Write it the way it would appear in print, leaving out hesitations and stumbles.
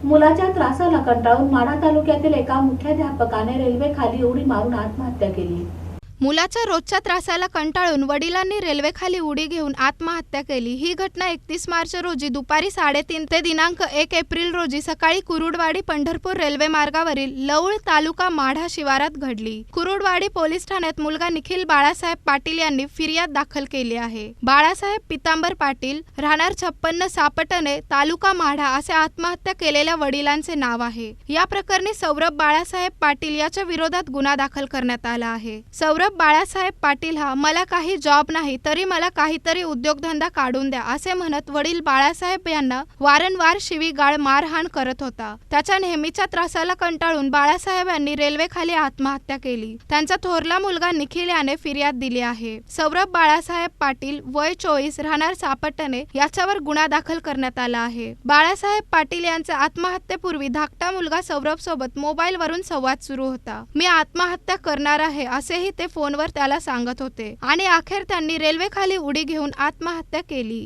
मुलाच्या त्रासाला कंटाळून माढा तालुक्यातील एका मुख्याध्यापकाने रेल्वे खाली उडी मारून आत्महत्या केली। मुलाच्या रोजच्या त्रासाला कंटाळून वडिलांनी रेल्वेखाली उडी घेऊन आत्महत्या केली। ही घटना 31 मार्च रोजी दुपारी 3:30 ते दिनांक 1 एप्रिल रोजी सकाळी कुरुडवाडी पंढरपूर रेल्वे मार्गावरील लौळ तालुका माढा शिवारात घडली। कुरुडवाडी पोलीस ठाण्यात मुलगा निखिल बाळासाहेब पाटील यांनी फिर्याद दाखल केली आहे। बाळासाहेब पितांबर पाटील राहणार 56 सापटणे तालुका माढा असे आत्महत्या केलेल्या वडिलांचे नाव आहे। या प्रकरणी सौरभ बाळासाहेब पाटील याच्या विरोधात गुन्हा दाखल करण्यात आला आहे। सौरभ बाळासाहेब पाटील हा मला काही जॉब नाही तरी मला काहीतरी उद्योगधंदा काढून द्या असे म्हणत वडील बाळासाहेब यांना वारंवार शिवीगाळ मारहाण करत होता। त्याच्या नेहमीच्या त्रासाला कंटाळून बाळासाहेब यांनी रेल्वेखाली आत्महत्या केली। त्यांचा थोरला मुलगा निखिल याने फिर्याद दिली आहे। सौरभ बाळासाहेब पाटील वय 24 राहणार सापटणे याच्यावर गुन्हा दाखल करण्यात आला आहे। बाळासाहेब पाटील यांचा आत्महत्येपूर्वी धाकटा मुलगा सौरभ सोबत मोबाईलवरून संवाद सुरू होता। मी आत्महत्या करणार आहे असेही ते फोनवर त्याला सांगत होते आणि अखेर त्यांनी रेल्वेखाली उडी घेऊन आत्महत्या केली।